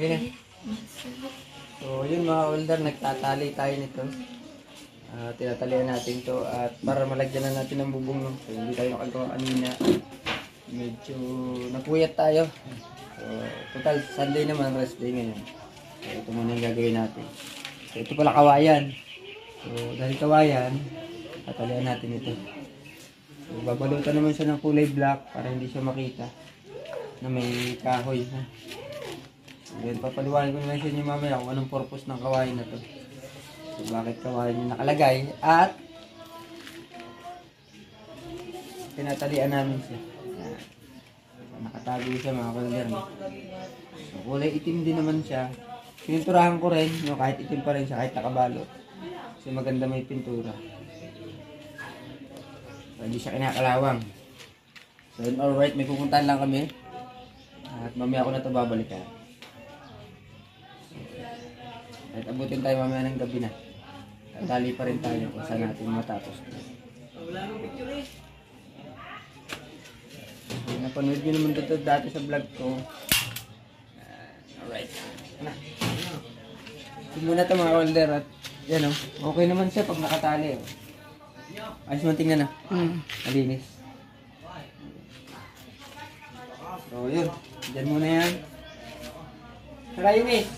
Okay. So yun mga welder, nagtatali tayo nito. Tinatalian natin to at para malagyan na natin ng bubong. No? So hindi tayo nakagawa kanina. Medyo napuyat tayo. So total Sunday naman, rest day ngayon. So ito muna yung gagawin natin. So ito pala kawayan. So dahil kawayan, tatalian natin ito. So babalutan naman siya ng kulay black para hindi siya makita na may kahoy. Ha? So yan, papaliwanag ko naman sa inyo mamaya kung anong purpose ng kawayan na to. So bakit kawayan yung nakalagay at tinatalian namin siya. Yan. So, nakatago siya mga kalender. So kulay itim din naman siya. Pininturahan ko rin, no, kahit itim pa rin siya, kahit nakabalot. Kasi maganda may pintura. So, hindi siya kinakalawang. So, alright, may pupuntahan lang kami. At mamaya ako na ito babalikan. At abutin tayo mamaya ng gabi na. Tatali pa rin tayo kung saan natin matapos. So, napanood nyo naman ito dati sa vlog ko. Alright. Na. Ito muna ito mga welder at yan o. Okay naman siya pag nakatali o. Ayos man tingnan na. Malinis. So yun. Diyan muna yan. Tara Yunis.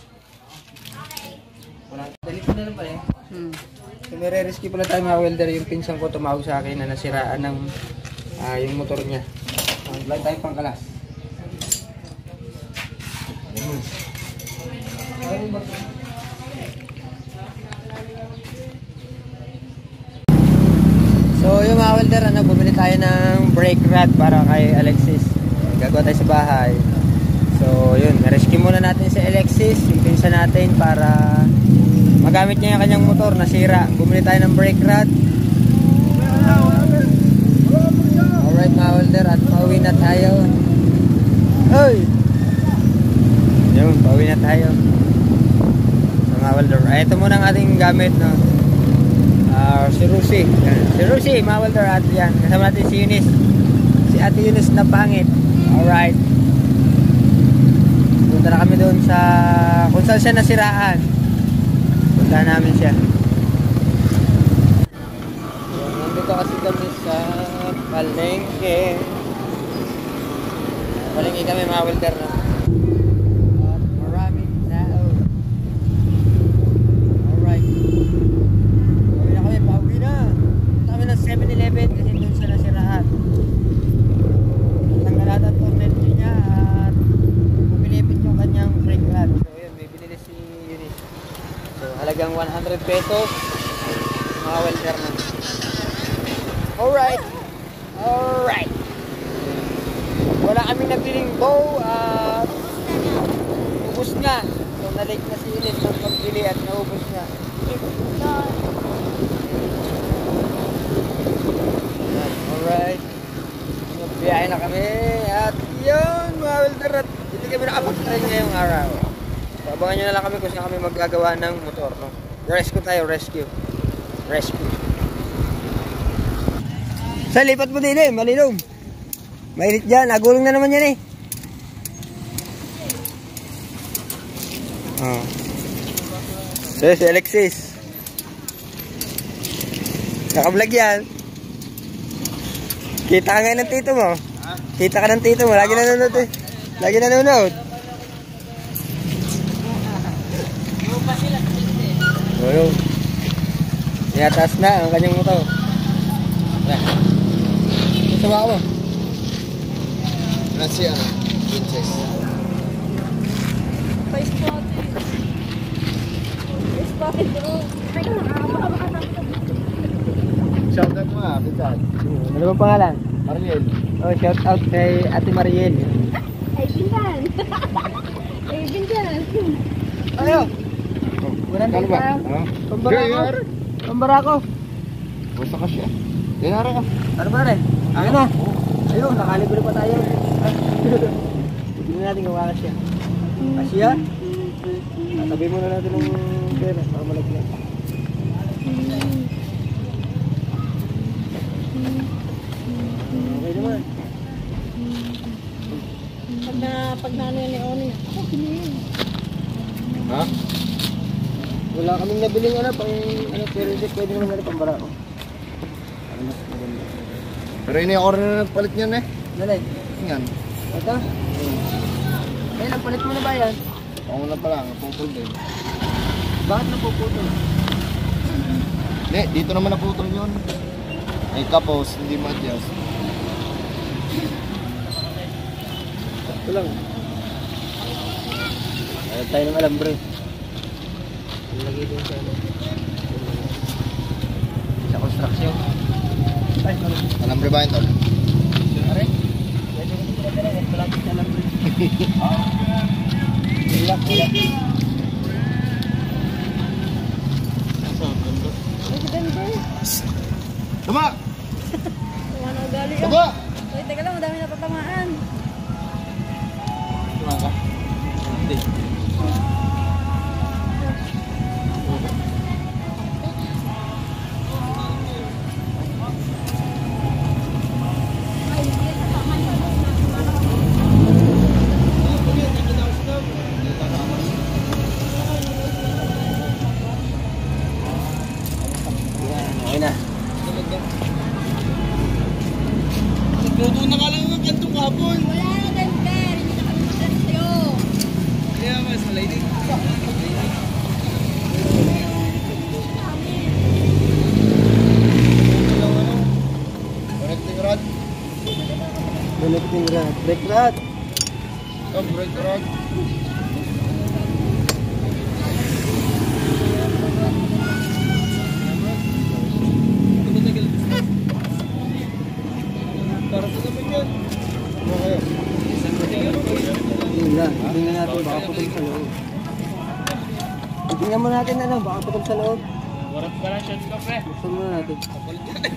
Dali ko na lang pala eh. So may re-rescue pala tayo mga welder. Yung pinsang ko tumawag sa akin na nasiraan ng yung motor niya. Vlog tayo pang kalas. So yung mga welder, bumili tayo ng brake rod para kay Alexis. Gagawa tayo sa bahay. So yun, rescue muna natin si Alexis, yung pinsa natin para magamit niya yung kanyang motor nasira. Bumili tayo ng brake rod. Alright mga welder, at pauwi na tayo. Hoy! Yun, pauwi na tayo. So mga welder, ito muna ang ating gamit, no? Si Rusi. Si Rusi, mga welder, at yan. Kasama natin si Eunice. Si Ate Eunice na pangit. Alright. Punta na kami doon sa kung saan siya nasiraan. Punta namin siya. Nandito kasi kami sa palengke. Palengke kami mga welder, no? Maraming tao. Alright. Pauwi na. Punta kami ng 7-Eleven kasi doon siya nasiraan. Natanggalan ang tornilyo niya at pumilipit yung kanyang brake rod. So yun, may binili si Eunice. So halagang 100 pesos. Mga welder na. Alright. Alright. Wala kaming nabiling bow at ubus na. So nalake na si Eunice ng pagbili at naubos na. Alright. Biyahe na kami at yun mga welder, at hindi kami nakapag-train ngayong araw. So abangan nyo na lang kami kung saan kami magagawa ng motor, no? Rescue tayo, rescue. Sa lipat mo din eh, malinom. Mainit dyan, nagulong na naman yan eh. So si Alexis naka-vlog yan. Kita ka nga ng tito mo. Kita ka ng tito mo. Lagi nanonood eh. Lagi nanonood. Oyo. Iatas na ang kanyang motor. Sawa mo. Gracias, Princess. Spotted bro. Shoutout mo nga, Pinsan. Ano bang pangalan? Mariel. Oh, shout out kay Ate Mariel. Ay, Pinsan. Ay, Pinsan. Ano? Walang Kalo ba? Pambarako. Pambarako. Basta ka siya. Dinara ka. Ano ba rin? Akin na. Ayun, nakaligulo pa tayo. Hindi na natin gawa siya. Asya? Tatabi muna natin ng pera para malagyan. Okay naman. Pag na ano ni Oni, ako piliin. Ha? Wala kaming nabiling ano, pang ano, pero hindi pwede naman ano, pambara ko. Ano mas maganda. Pero ini ako rin na nagpalit niyan eh. Nalay, Yan. ito? Eh, napalit mo na ba yan? Ako na pala, napupul din. Bakit napuputol? Hindi, dito naman naputol yun. Ay kapos, hindi ma-adjust. Ito lang. Alam tayo ng alambre. Lagi din sa ano. Sa construction. Ay, sorry. Alambre ba yun, tol? Aray. Pwede ko sila talaga. Palagi sa alambre. Ilak, ilak. Ay, ganda. Tama! Tama na ugali ah. Tama! Uy, teka lang, madami na tatamaan. Tuma ka? Hindi. Okay na. Nagluto na ka lang ng kantong hapon. Wala na ganda. Hindi na kami maganda sa'yo. Kaya mas malay din. Connecting rod. Connecting rod. Brake rod. Oh, brake rod. Para sa naman yan. Okay. Tingnan. Tingnan natin. Baka putol sa loob. Tingnan mo natin ano. Baka putol sa loob. Warat ka lang, shots ka, pre. Buksan muna natin.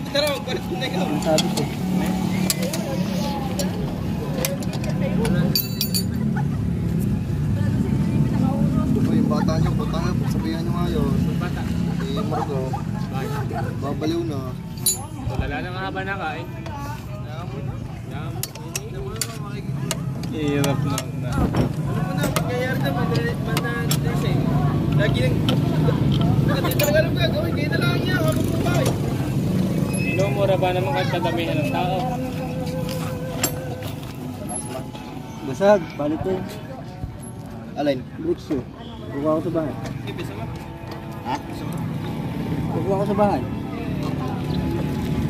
Tara, magpalit mo na ikaw. Ang sabi ko. Uy, yung bata niyo, punta nga, sabihan niyo nga yun. Bata? Eh, Margo. Babaliw na. Wala na nga ba na kain? Hirap na. Ano mo na, mangyayari na, mananlis eh. Lagi nang... Hindi talaga alam gagawin, kayo na lang niya, habang buhay. Minumura ba naman kahit kadamihan ng tao? Basag. Balik ko. Alin? Bricks yun. Buka ako sa bahay. Ha? Buka ako sa bahay.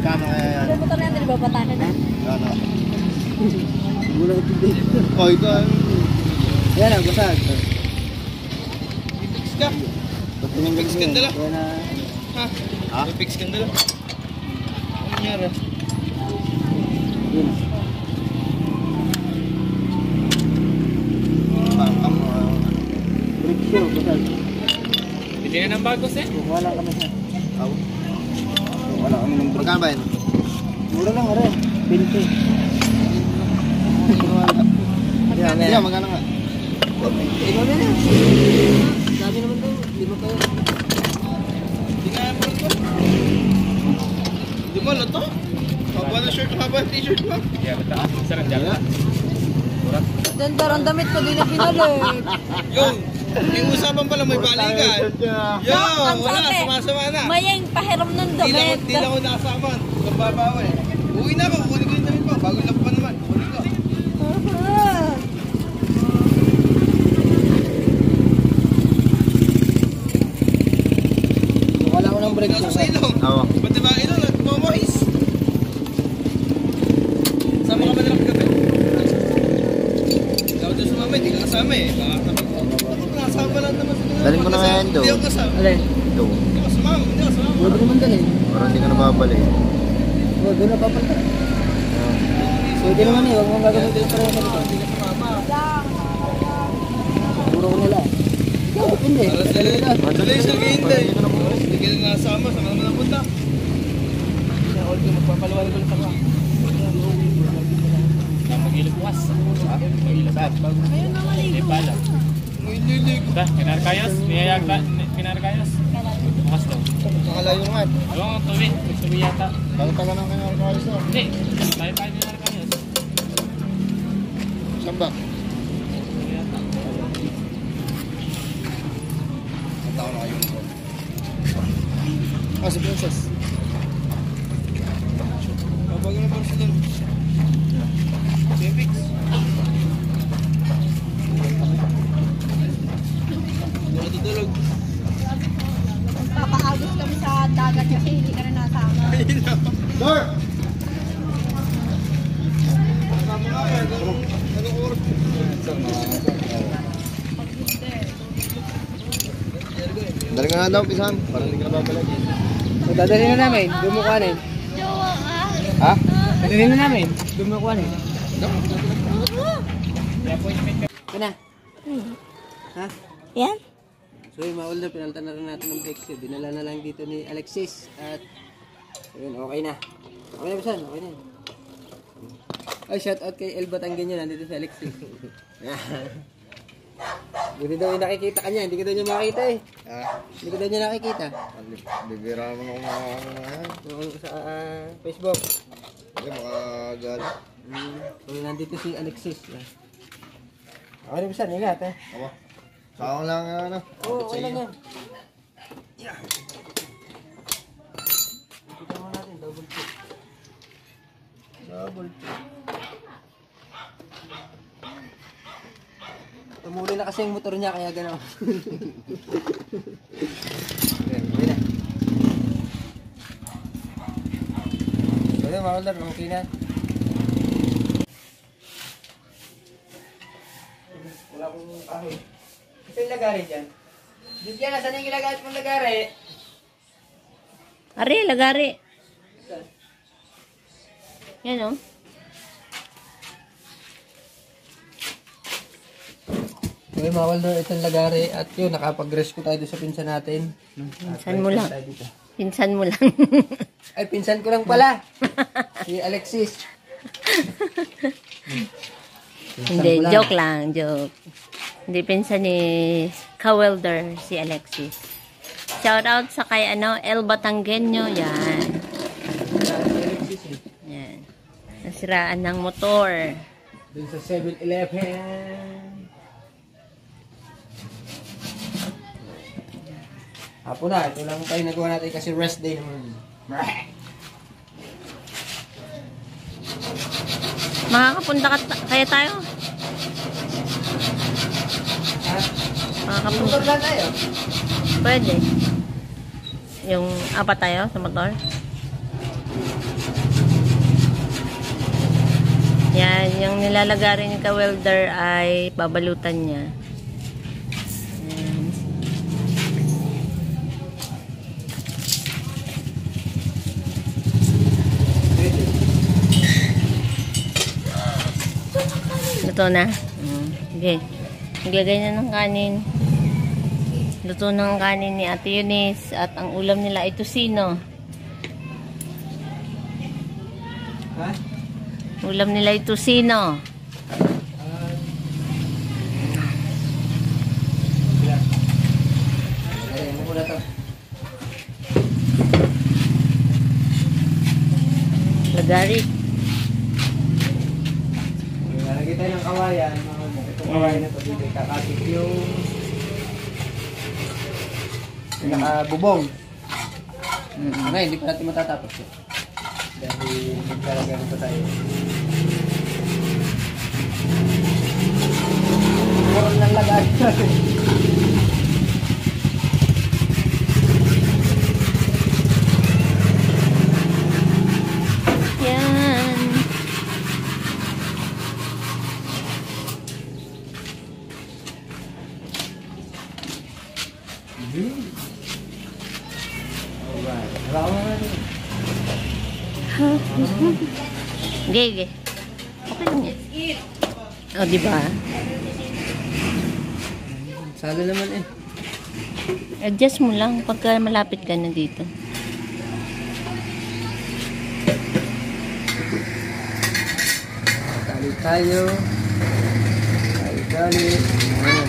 Kano kaya yan? Ano motor na yan, di ba? Patakan na. Kano? Mula ito dito. Oh, ito ay... Yan na, basag. Fix ka? Fix ka dala? Yan na. Ha? Fix ka dala? Ano nangyari? Yun. Bangkam mo. Bricks yun, basag. Bili na ng bago, sir. Wala kami sa. Aw. Wala kami ng bricks. Magkano ba yun? Mura lang rin. 20. Yan, Yeah, magkano nga? Ikaw na na. Sabi naman daw, 5 kayo. Hindi nga yan ito. Hindi mo, lato? Haba na shirt, haba na t-shirt mo. Kaya ba ito? Sir, ang dyan. Ganda, ang damit ko, di na pinalik. Yung, yung usapan pala may balikan. Yo, Ang wala, sabi, sumasama na. Mayang pahiram ng damit. Di lang ako nakasama. Nagbabawa eh. Uwi na ako, kukunin ko yung damit mo. Bago lang pa naman, kukunin ko. Wala ko ng bricks. Kaso sa ilong. Oo. Ba't ba ilong? Nagmamois. Sama ka ba na gabi? Ikaw doon sumama, hindi ka kasama eh. Bakit nakasama lang naman sila. Dalhin ko na nga yan, Do. Hindi ako kasama. Alay. Ito. Hindi ako sumama, hindi ako sumama. Pwede naman dali. Parang hindi ka nababalik. O, doon na papunta. Pwede naman eh. Huwag mong gagawin dito para sa likod. Hindi ka sumama. Puro ko nila. Ikaw, depende. Dali siya kahintay. Hindi ka na nasama, saan ka naman napunta? All ko magpapaliwanag ko lang sa mga. Magilip bukas. Magilip bukas. Ayun na Hindi maligo. pala. Lilig. Ito, kinarkayos. Niyayag na, kinarkayos. Bukas daw. Nakalayo nga. Ewan ko, tuwi. Tuwi yata. Bakit taga nang kinarakalis na? Hindi. Tayo tayo kinarkayos. Saan ba? Tuwi yata. Ah, si Princess. Kapag na pa sila. Pepix. Wala tutulog. Papaagos kami sa dagat kasi hindi ka na nasama. Door! Kasama nga yan. Anong oras? Dali ka nga daw, pisan. Parang hindi ka nababalik. Dadalhin na namin. Dumukuhanin. Ha? Dadalhin na namin. Dumukuhanin. Ito na. Ha? Yan? So yung mga older, pinalitan na rin natin ng brake shoe. Dinala na lang dito ni Alexis. At yun, okay na. Okay na ba saan? Okay na yun. Ay, shout out kay El Batanggen yun. Nandito si Alexis. Buti daw yung nakikita ka niya. Hindi ka daw niya makikita eh. Hindi ka daw niya nakikita. Bibira naman ako mga Sa Facebook. Hindi, makagala. So nandito si Alexis. Okay na ba saan? Ingat eh. Aba. Saka lang ano. Oo, okay lang yan. Kita mo natin, double check. Double check. Tumuli na kasi yung motor niya, kaya gano'n. Ayan, okay na. So yun, mga older, okay na. Wala akong kahoy. Ito yung lagari dyan. Dito yan, nasan yung ginagamit mong lagari? Ari, lagari. Yan o. Okay, mga older, itong lagari. At yun, nakapag-rescue tayo doon sa pinsan natin. Pinsan mo lang. Pinsan mo lang. Ay, pinsan ko lang pala. Si Alexis. Hindi, joke lang, joke. Hindi pinsan ni Ka-welder, si Alexis. Shout out sa kay El Batanggenyo, yan. Yan. Nasiraan ng motor. Doon sa 7-Eleven. Hapon na, ito lang tayo nagawa natin kasi rest day naman. Makakapunta kaya tayo? Makakapunta. Motor lang tayo. Pwede. Yung apat tayo sa motor. Yan, yung nilalagari ni Ka-welder ay babalutan niya. Yan. Luto na. Okay. Naglagay na ng kanin. Luto ng kanin ni Ate Eunice. At ang ulam nila ay tusino. Ha? Ulam nila ay tusino. Ay, ano muna to? Lagari. Nalagay tayo ng kawayan. Itong kawayan na to, dito kakapit yung nakabubong. Ngayon, hindi pa natin matatapos eh. Dahil nagkalagyan pa tayo. Meron ng lagay. Yan. Alright. Hawakan mo natin. Okay. Okay lang yan. O, diba? Salo naman eh. Adjust mo lang pagka malapit ka na dito. Tali tayo. Tali. Ayan.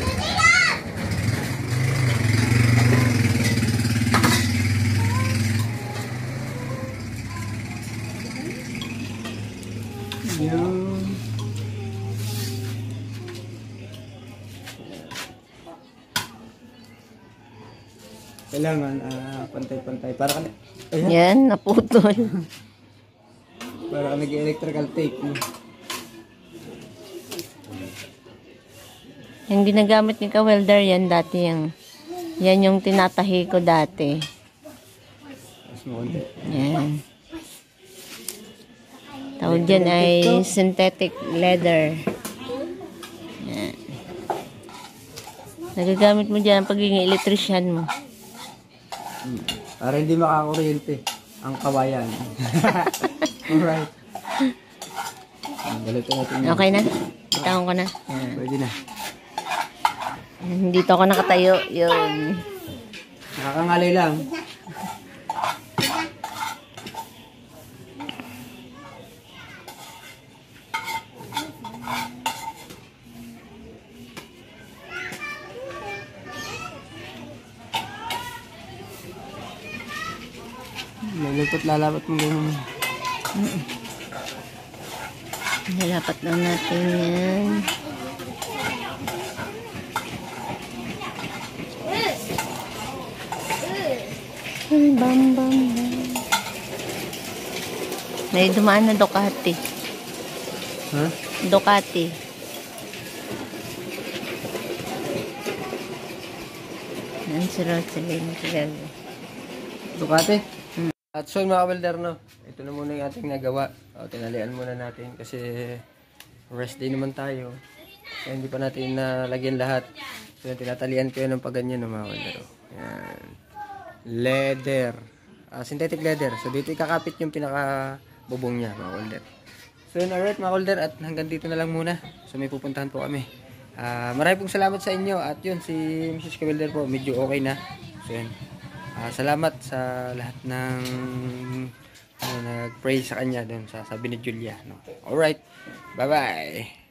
Yun. Kailangan pantay-pantay. Para ka ayan, Yan, naputol. para ka nag-electrical tape. Yung ginagamit ni ka-welder, yan dati yan yung tinatahi ko dati. Mas mo konti. Yan. Tawag dyan ay synthetic leather. Yan. Nagagamit mo dyan ang pagiging electrician mo. Para hindi makakuryente ang kawayan. Alright. Balito natin yun. Okay na? Bitawan ko na. Yan. Pwede na. Dito ako nakatayo. Yun. Nakakangalay lang. Lalapat mo ganun. Nilapat lang natin yan. Ay, bam, bam, bam. May dumaan na Ducati. Ha? Ducati. Yan si Rosalyn. Ducati? At so mga welder, no, ito na muna yung ating nagawa. Tinalian muna natin kasi rest day naman tayo. Kaya hindi pa natin nalagyan lahat. So tinatalian ko yun ng paganyan, no, mga welder. Yan. Leather. Synthetic leather. So dito ikakapit yung pinaka bubong niya, mga welder. So yun, alright mga welder, at hanggang dito na lang muna. So may pupuntahan po kami. Maraming pong salamat sa inyo. At yun, si Mrs. Welder po medyo okay na. So yun. Salamat sa lahat ng nag-pray sa kanya doon sa sabi ni Julia. No? Alright. Bye-bye.